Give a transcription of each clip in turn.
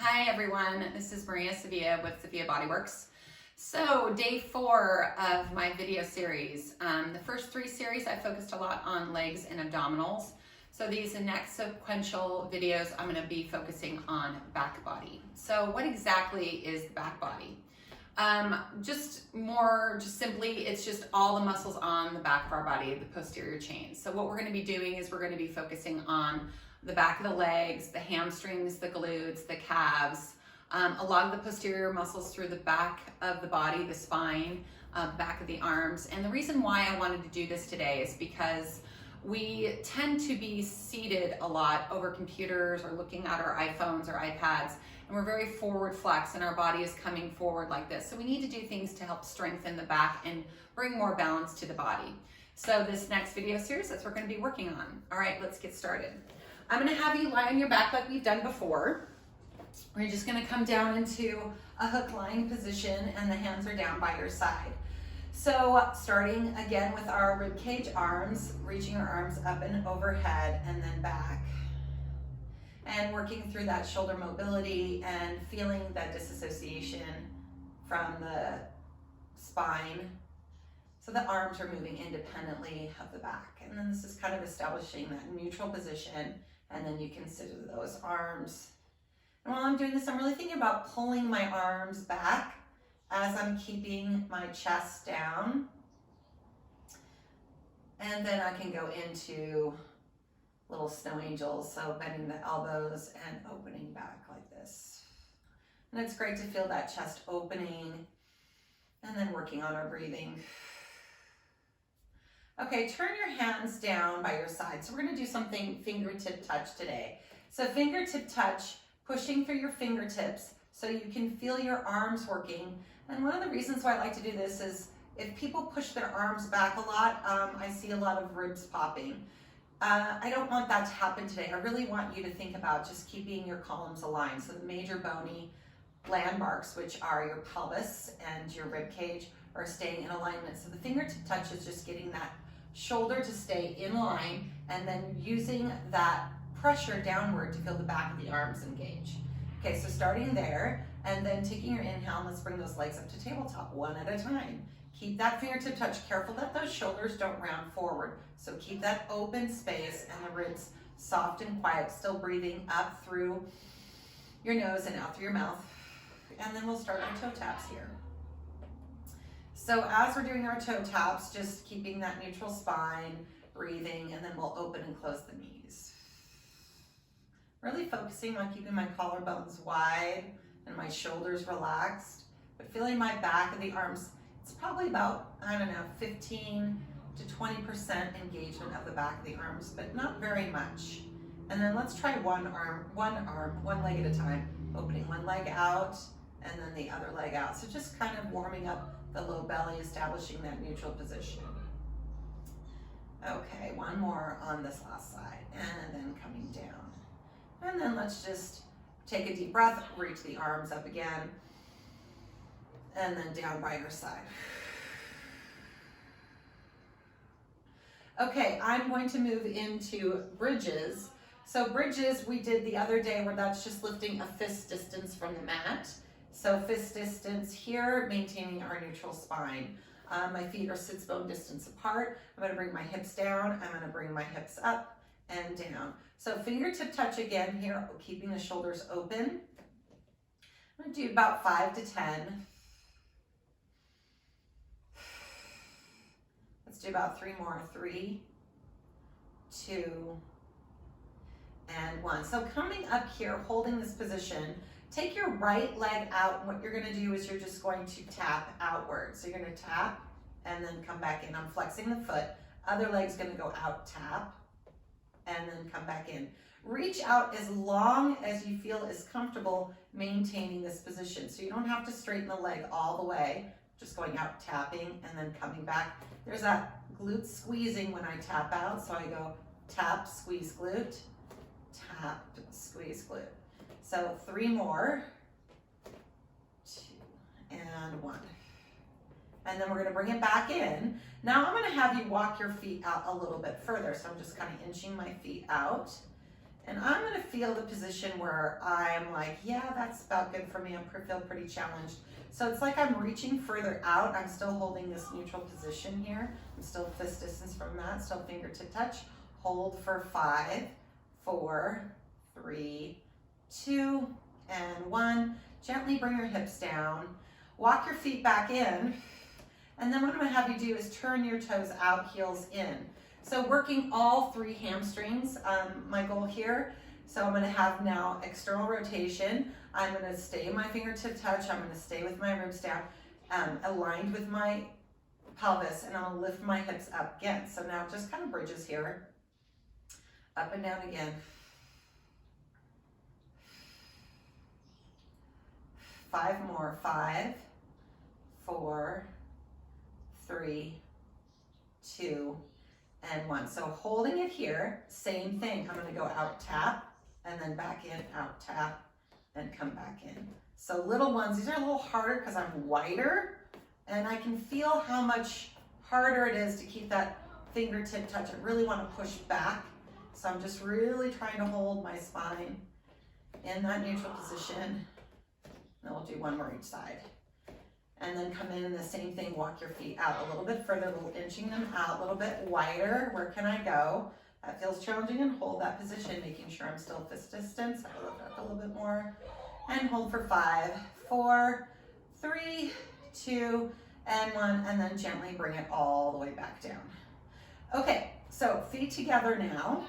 Hi everyone, this is Maria Sevilla with Sevilla Bodyworks. So day 4 of my video series. The first 3 series I focused a lot on legs and abdominals. So these next sequential videos I'm going to be focusing on back body. So what exactly is the back body? Just simply, it's just all the muscles on the back of our body, the posterior chain. So what we're going to be doing is we're going to be focusing on the back of the legs, the hamstrings, the glutes, the calves, a lot of the posterior muscles through the back of the body, the spine, back of the arms. And the reason why I wanted to do this today is because we tend to be seated a lot over computers or looking at our iPhones or iPads, and we're very forward flex and our body is coming forward like this. So we need to do things to help strengthen the back and bring more balance to the body. So this next video series, that's what we're going to be working on. All right, let's get started. I'm going to have you lie on your back like we've done before. We're just going to come down into a hook lying position and the hands are down by your side. So starting again with our rib cage arms, reaching our arms up and overhead and then back. And working through that shoulder mobility and feeling that disassociation from the spine. So the arms are moving independently of the back. And then this is kind of establishing that neutral position. And then you consider those arms. And while I'm doing this, I'm really thinking about pulling my arms back as I'm keeping my chest down. And then I can go into little snow angels, so bending the elbows and opening back like this. And it's great to feel that chest opening and then working on our breathing. Okay, turn your hands down by your side. So we're going to do something fingertip touch today. So fingertip touch, pushing through your fingertips so you can feel your arms working. And one of the reasons why I like to do this is if people push their arms back a lot, I see a lot of ribs popping. I don't want that to happen today. I really want you to think about just keeping your columns aligned. So the major bony landmarks, which are your pelvis and your rib cage, are staying in alignment. So the fingertip touch is just getting that shoulder to stay in line and then using that pressure downward to feel the back of the arms engage. Okay, so starting there and then taking your inhale, let's bring those legs up to tabletop one at a time. Keep that fingertip touch, careful that those shoulders don't round forward. So keep that open space and the ribs soft and quiet, still breathing up through your nose and out through your mouth. And then we'll start our toe taps here. So as we're doing our toe taps, just keeping that neutral spine, breathing, and then we'll open and close the knees. Really focusing on keeping my collarbones wide and my shoulders relaxed, but feeling my back of the arms. It's probably about, 15 to 20% engagement of the back of the arms, but not very much. And then let's try one leg at a time, opening one leg out and then the other leg out. So just kind of warming up the low belly, establishing that neutral position. Okay, one more on this last side and then coming down. And then let's just take a deep breath, reach the arms up again, and then down by your side. Okay, I'm going to move into bridges. So bridges we did the other day where that's just lifting a fist distance from the mat. So fist distance here, maintaining our neutral spine. My feet are sits bone distance apart. I'm going to bring my hips down. I'm going to bring my hips up and down. So fingertip touch again here, keeping the shoulders open. I'm going to do about 5 to 10. Let's do about 3 more. 3, 2, and 1. So coming up here, holding this position, take your right leg out, and what you're going to do is you're just going to tap outward. So you're going to tap and then come back in. I'm flexing the foot. Other leg's going to go out, tap, and then come back in. Reach out as long as you feel is comfortable maintaining this position. So you don't have to straighten the leg all the way, just going out, tapping, and then coming back. There's that glute squeezing when I tap out. So I go tap, squeeze glute, tap, squeeze glute. So 3 more, 2, and 1. And then we're going to bring it back in. Now I'm going to have you walk your feet out a little bit further. So I'm just kind of inching my feet out. And I'm gonna feel the position where I'm like, yeah, that's about good for me. I feel pretty challenged. So it's like I'm reaching further out. I'm still holding this neutral position here. I'm still fist distance from that, still fingertip touch. Hold for 5, 4, 3, 2, and 1. Gently bring your hips down. Walk your feet back in. And then what I'm gonna have you do is turn your toes out, heels in. So working all 3 hamstrings, my goal here. So I'm gonna have now external rotation. I'm gonna stay in my fingertip touch. I'm gonna stay with my ribs down, aligned with my pelvis, and I'll lift my hips up again. So now just kind of bridges here. Up and down again. 5 more. 5, 4, 3, 2, and 1. So holding it here, same thing. I'm gonna go out, tap, and then back in, out, tap, and come back in. So little ones, these are a little harder because I'm wider, and I can feel how much harder it is to keep that fingertip touch. I really want to push back. So I'm just really trying to hold my spine in that neutral position. And then we'll do 1 more each side. And then come in and the same thing, walk your feet out a little bit further, a little inching them out, a little bit wider. Where can I go? That feels challenging, and hold that position, making sure I'm still fist distance. I lift up a little bit more and hold for 5, 4, 3, 2, and 1, and then gently bring it all the way back down. Okay, so feet together now.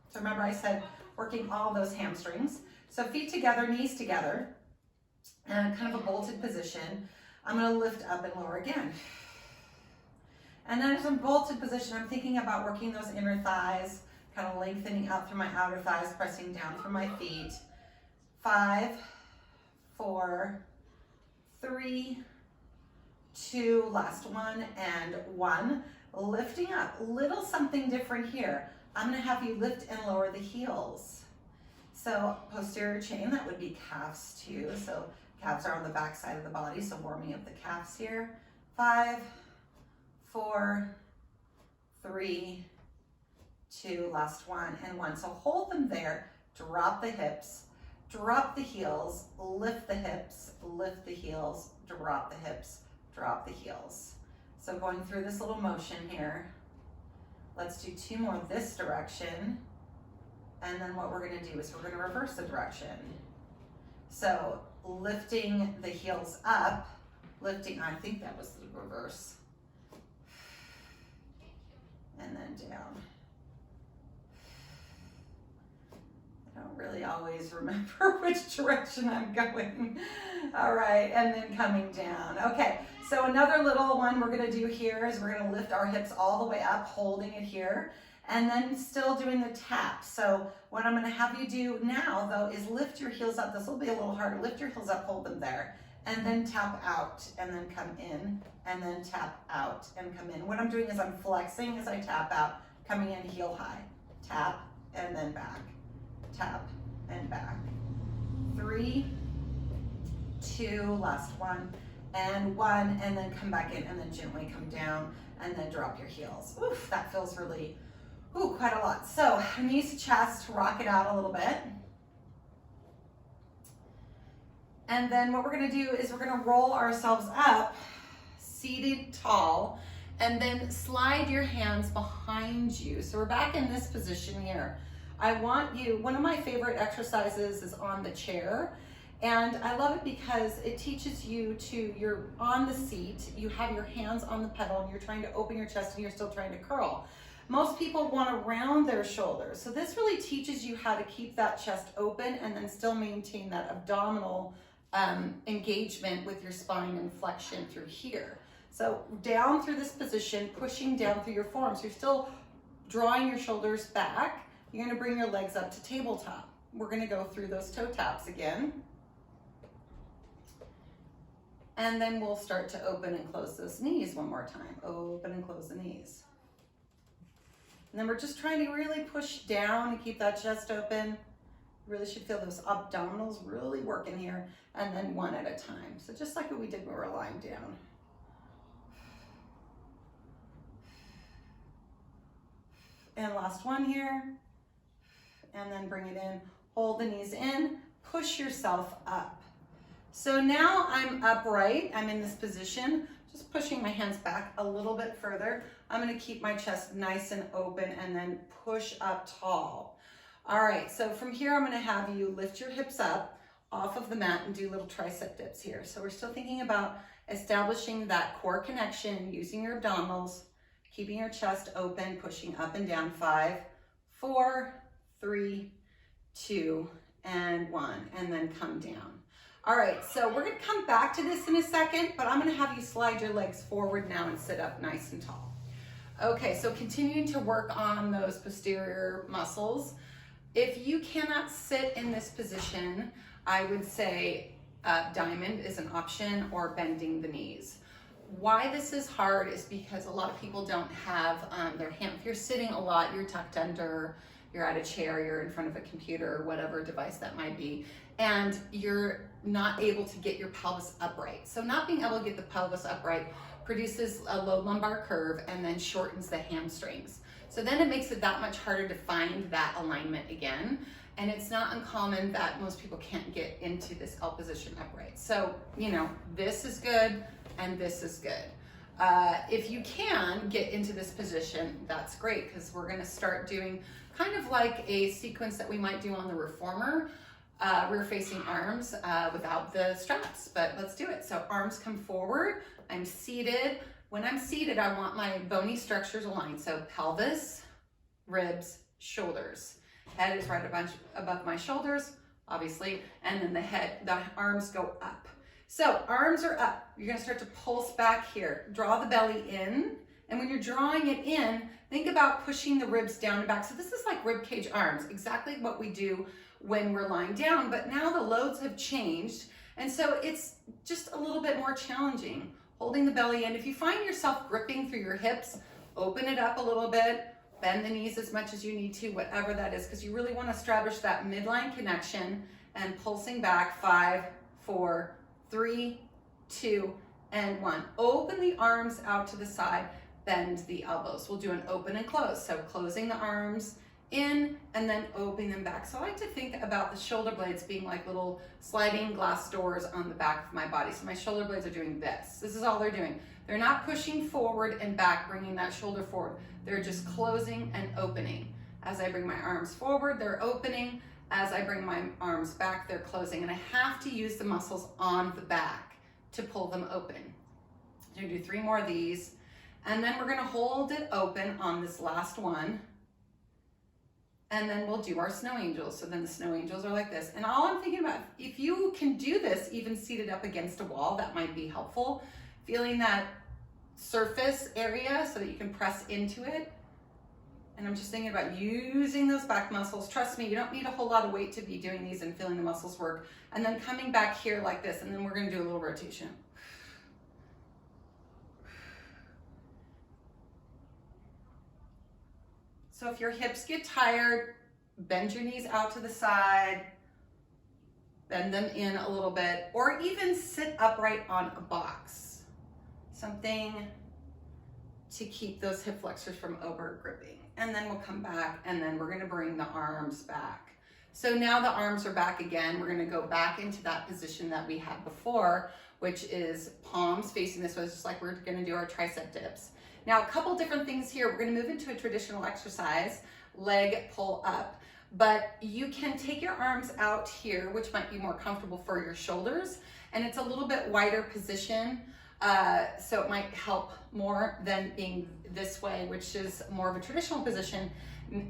So remember I said working all those hamstrings. So feet together, knees together, and kind of a bolted position. I'm gonna lift up and lower again. And then as I'm bolted position, I'm thinking about working those inner thighs, kind of lengthening out through my outer thighs, pressing down through my feet. 5, 4, 3, 2, last one, and 1. Lifting up, little something different here. I'm gonna have you lift and lower the heels. So posterior chain, that would be calves too. So calves are on the back side of the body, so warming up the calves here. 5, 4, 3, 2, last one, and 1. So hold them there, drop the hips, drop the heels, lift the hips, lift the heels, drop the hips, drop the heels. So going through this little motion here. Let's do 2 more this direction. And then what we're gonna do is we're gonna reverse the direction. So lifting the heels up, lifting, I think that was the reverse. And then down. I don't really always remember which direction I'm going. All right, and then coming down. Okay, so another little one we're gonna do here is we're gonna lift our hips all the way up, holding it here, and then still doing the tap. So what I'm gonna have you do now though is lift your heels up. This will be a little harder. Lift your heels up, hold them there, and then tap out, and then come in, and then tap out and come in. What I'm doing is I'm flexing as I tap out, coming in heel high. Tap, and then back. Tap, and back. 3, 2, last one, and 1, and then come back in, and then gently come down, and then drop your heels. Oof, that feels really, quite a lot. So knees to chest, rock it out a little bit. And then what we're gonna do is we're gonna roll ourselves up, seated tall, and then slide your hands behind you. So we're back in this position here. I want you, one of my favorite exercises is on the chair. And I love it because it teaches you to, you're on the seat, you have your hands on the pedal, and you're trying to open your chest and you're still trying to curl. Most people want to round their shoulders. So this really teaches you how to keep that chest open and then still maintain that abdominal engagement with your spine and flexion through here. So down through this position, pushing down through your forearms. You're still drawing your shoulders back. You're gonna bring your legs up to tabletop. We're gonna go through those toe taps again. And then we'll start to open and close those knees one more time. Open and close the knees. And then we're just trying to really push down and keep that chest open. Really should feel those abdominals really working here. And then 1 at a time. So just like what we did when we were lying down. And last one here. and then bring it in. Hold the knees in, push yourself up. So now I'm upright, I'm in this position, just pushing my hands back a little bit further. I'm gonna keep my chest nice and open and then push up tall. All right, so from here I'm gonna have you lift your hips up off of the mat and do little tricep dips here. So we're still thinking about establishing that core connection, using your abdominals, keeping your chest open, pushing up and down. 5, 4, 3, 2, and 1, and then come down. All right, so we're gonna come back to this in a second, but I'm gonna have you slide your legs forward now and sit up nice and tall. Okay, so continuing to work on those posterior muscles. If you cannot sit in this position, I would say diamond is an option, or bending the knees. Why this is hard is because a lot of people don't have their hand, if you're sitting a lot, you're tucked under, you're at a chair, you're in front of a computer, or whatever device that might be, and you're not able to get your pelvis upright. So not being able to get the pelvis upright produces a low lumbar curve and then shortens the hamstrings. So then it makes it that much harder to find that alignment again. And it's not uncommon that most people can't get into this L position upright. So, you know, this is good and this is good. If you can get into this position, that's great, because we're gonna start doing kind of like a sequence that we might do on the reformer, rear facing arms without the straps, but let's do it. So arms come forward, I'm seated. When I'm seated, I want my bony structures aligned. So pelvis, ribs, shoulders. Head is right above my shoulders, obviously, and then the arms go up. So arms are up. You're gonna start to pulse back here. Draw the belly in, and when you're drawing it in, think about pushing the ribs down and back. So this is like rib cage arms, exactly what we do when we're lying down, but now the loads have changed, and so it's just a little bit more challenging. Holding the belly in. If you find yourself gripping through your hips, open it up a little bit, bend the knees as much as you need to, whatever that is, because you really want to establish that midline connection and pulsing back. 5, 4, 3, 2, and 1. Open the arms out to the side, bend the elbows. We'll do an open and close. So closing the arms in and then opening them back. So I like to think about the shoulder blades being like little sliding glass doors on the back of my body. So my shoulder blades are doing this. This is all they're doing. They're not pushing forward and back, bringing that shoulder forward. They're just closing and opening. As I bring my arms forward, they're opening. As I bring my arms back, they're closing. And I have to use the muscles on the back to pull them open. I'm gonna do 3 more of these. And then we're gonna hold it open on this last one. And then we'll do our snow angels. So then the snow angels are like this. And all I'm thinking about, if you can do this even seated up against a wall, that might be helpful. Feeling that surface area so that you can press into it. And I'm just thinking about using those back muscles. Trust me, you don't need a whole lot of weight to be doing these and feeling the muscles work. And then coming back here like this, and then we're gonna do a little rotation. So if your hips get tired, bend your knees out to the side, bend them in a little bit, or even sit upright on a box. Something to keep those hip flexors from over gripping. And then we'll come back, and then we're gonna bring the arms back. So now the arms are back again. We're gonna go back into that position that we had before, which is palms facing this way, just like we're gonna do our tricep dips. Now, a couple different things here. We're gonna move into a traditional exercise, leg pull up, but you can take your arms out here, which might be more comfortable for your shoulders, and it's a little bit wider position, so it might help more than being this way, which is more of a traditional position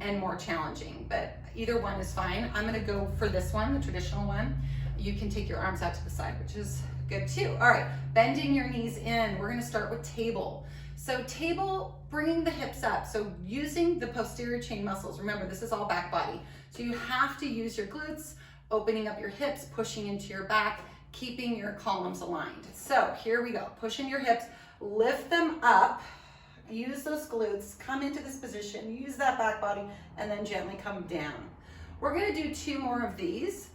and more challenging, but either one is fine. I'm gonna go for this one, the traditional one. You can take your arms out to the side, which is good too. All right, bending your knees in. We're gonna start with table. So table, bringing the hips up. So using the posterior chain muscles. Remember, this is all back body. So you have to use your glutes, opening up your hips, pushing into your back, keeping your columns aligned. So here we go. Pushing your hips, lift them up, use those glutes, come into this position, use that back body, and then gently come down. We're gonna do 2 more of these.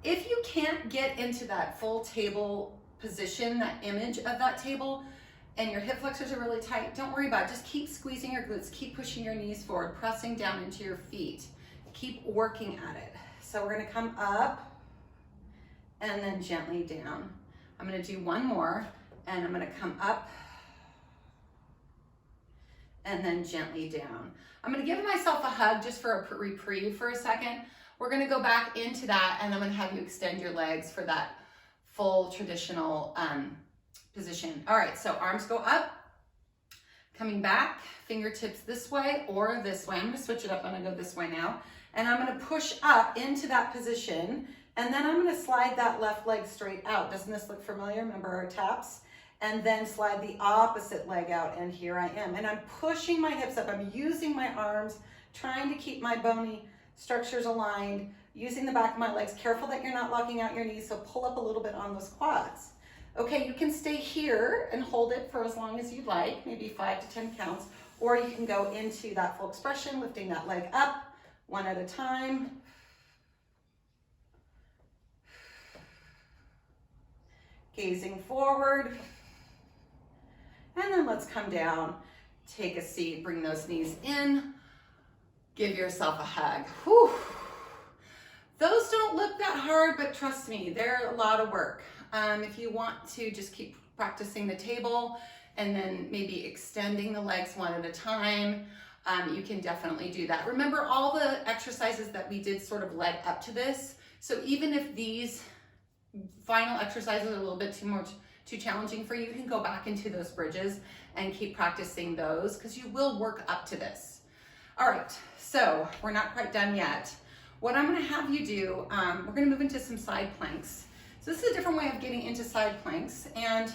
If you can't get into that full table position, that image of that table, and your hip flexors are really tight, don't worry about it. Just keep squeezing your glutes, keep pushing your knees forward, pressing down into your feet. keep working at it. So we're gonna come up and then gently down. I'm gonna do one more, and I'm gonna come up and then gently down. I'm gonna give myself a hug just for a reprieve for a second. We're gonna go back into that, and I'm gonna have you extend your legs for that full traditional position. All right, so arms go up, coming back, fingertips this way or this way. I'm gonna switch it up, I'm gonna go this way now. And I'm gonna push up into that position, and then I'm gonna slide that left leg straight out. Doesn't this look familiar? Remember our taps? And then slide the opposite leg out, and here I am. And I'm pushing my hips up. I'm using my arms, trying to keep my bony structures aligned, using the back of my legs. Careful that you're not locking out your knees, so pull up a little bit on those quads. Okay, you can stay here and hold it for as long as you'd like, maybe 5 to 10 counts, or you can go into that full expression, lifting that leg up, one at a time. Gazing forward. And then let's come down, take a seat, bring those knees in, give yourself a hug. Whew. Those don't look that hard, but trust me, they're a lot of work. If you want to just keep practicing the table and then maybe extending the legs one at a time, you can definitely do that. Remember, all the exercises that we did sort of led up to this. So even if these final exercises are a little bit too challenging for you, you can go back into those bridges and keep practicing those, because you will work up to this. All right, so we're not quite done yet. What I'm gonna have you do, we're gonna move into some side planks. So this is a different way of getting into side planks, and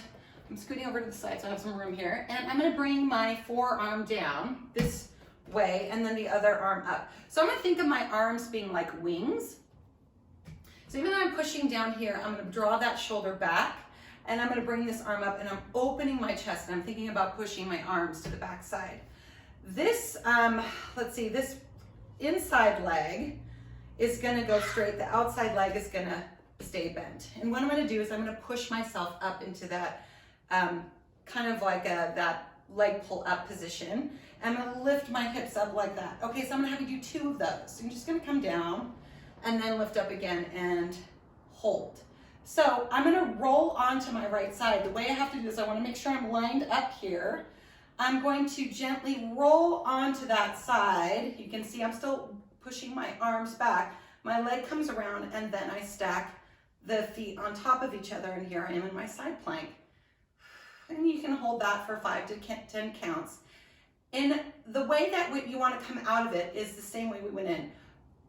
I'm scooting over to the side so I have some room here, and I'm gonna bring my forearm down this way and then the other arm up. So I'm gonna think of my arms being like wings. So even though I'm pushing down here, I'm gonna draw that shoulder back, and I'm gonna bring this arm up, and I'm opening my chest, and I'm thinking about pushing my arms to the back side. This, let's see, this inside leg is gonna go straight, the outside leg is gonna stay bent. And what I'm gonna do is I'm gonna push myself up into that kind of like that leg pull up position. I'm gonna lift my hips up like that. Okay, so I'm gonna have you do 2 of those. So I'm just gonna come down and then lift up again and hold. So I'm gonna roll onto my right side. The way I have to do this, I wanna make sure I'm lined up here. I'm going to gently roll onto that side. You can see I'm still pushing my arms back. My leg comes around, and then I stack the feet on top of each other, and here I am in my side plank. And you can hold that for 5 to 10 counts. And the way that you want to come out of it is the same way we went in.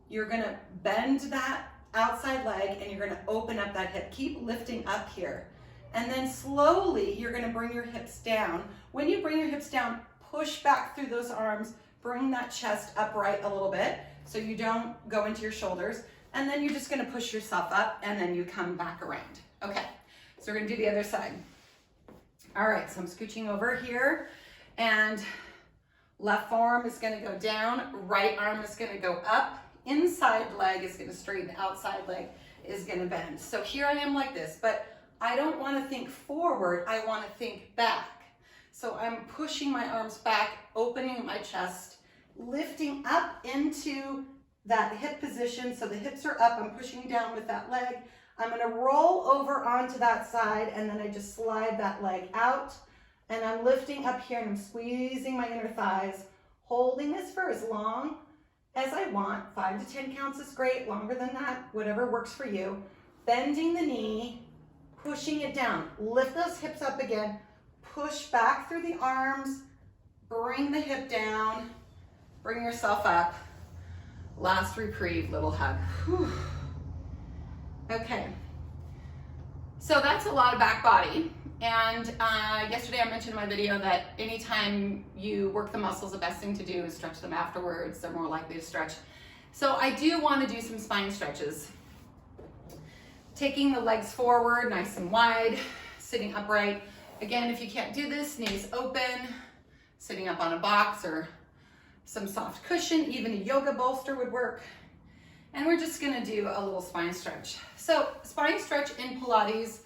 You're gonna bend that outside leg, and you're gonna open up that hip. Keep lifting up here. And then slowly, you're gonna bring your hips down. When you bring your hips down, push back through those arms, bring that chest upright a little bit so you don't go into your shoulders. And then you're just gonna push yourself up, and then you come back around. Okay, so we're gonna do the other side. All right, so I'm scooching over here, and left forearm is gonna go down, right arm is gonna go up, inside leg is gonna straighten, outside leg is gonna bend. So here I am like this, but I don't wanna think forward, I wanna think back. So I'm pushing my arms back, opening my chest, lifting up into that hip position, so the hips are up, I'm pushing down with that leg. I'm gonna roll over onto that side, and then I just slide that leg out, and I'm lifting up here, and I'm squeezing my inner thighs, holding this for as long as I want. 5 to 10 counts is great, longer than that, whatever works for you. Bending the knee, pushing it down. Lift those hips up again, push back through the arms, bring the hip down, bring yourself up. Last reprieve, little hug. Whew. Okay, so that's a lot of back body. And yesterday I mentioned in my video that anytime you work the muscles, the best thing to do is stretch them afterwards. They're more likely to stretch. So I do want to do some spine stretches. Taking the legs forward, nice and wide, sitting upright. Again, if you can't do this, knees open, sitting up on a box or some soft cushion, even a yoga bolster would work. And we're just gonna do a little spine stretch. So spine stretch in Pilates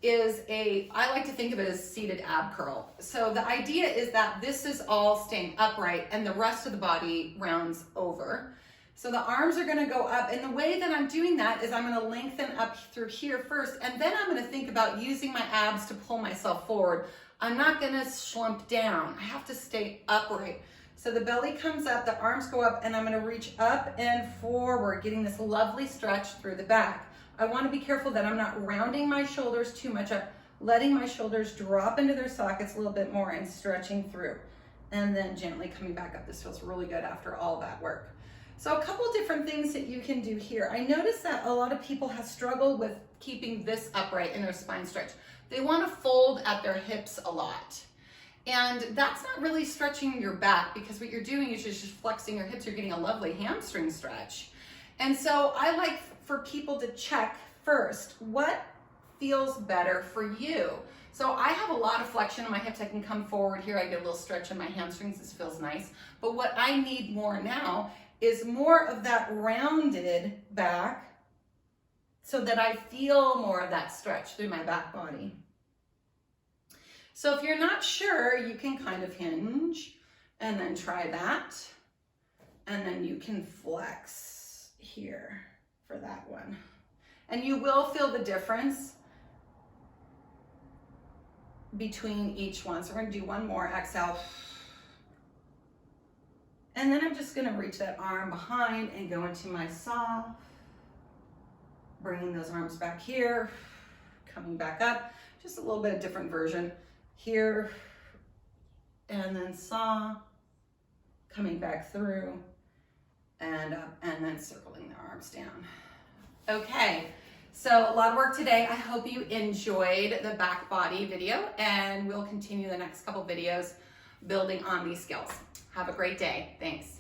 is I like to think of it as seated ab curl. So the idea is that this is all staying upright and the rest of the body rounds over. So the arms are gonna go up, and the way that I'm doing that is I'm gonna lengthen up through here first, and then I'm gonna think about using my abs to pull myself forward. I'm not gonna slump down. I have to stay upright. So the belly comes up, the arms go up, and I'm gonna reach up and forward, getting this lovely stretch through the back. I wanna be careful that I'm not rounding my shoulders too much up, letting my shoulders drop into their sockets a little bit more and stretching through. And then gently coming back up. This feels really good after all that work. So a couple different things that you can do here. I noticed that a lot of people have struggled with keeping this upright in their spine stretch. They want to fold at their hips a lot. And that's not really stretching your back, because what you're doing is just flexing your hips. You're getting a lovely hamstring stretch. And so I like for people to check first, what feels better for you? So I have a lot of flexion in my hips. I can come forward here. I get a little stretch in my hamstrings. This feels nice. But what I need more now is more of that rounded back, so that I feel more of that stretch through my back body. So if you're not sure, you can kind of hinge and then try that. And then you can flex here for that one. And you will feel the difference between each one. So we're gonna do one more, exhale. And then I'm just gonna reach that arm behind and go into my saw. Bringing those arms back here, coming back up. Just a little bit of different version here. And then saw, coming back through and up, and then circling the arms down. Okay, so a lot of work today. I hope you enjoyed the back body video, and we'll continue the next couple videos building on these skills. Have a great day. Thanks.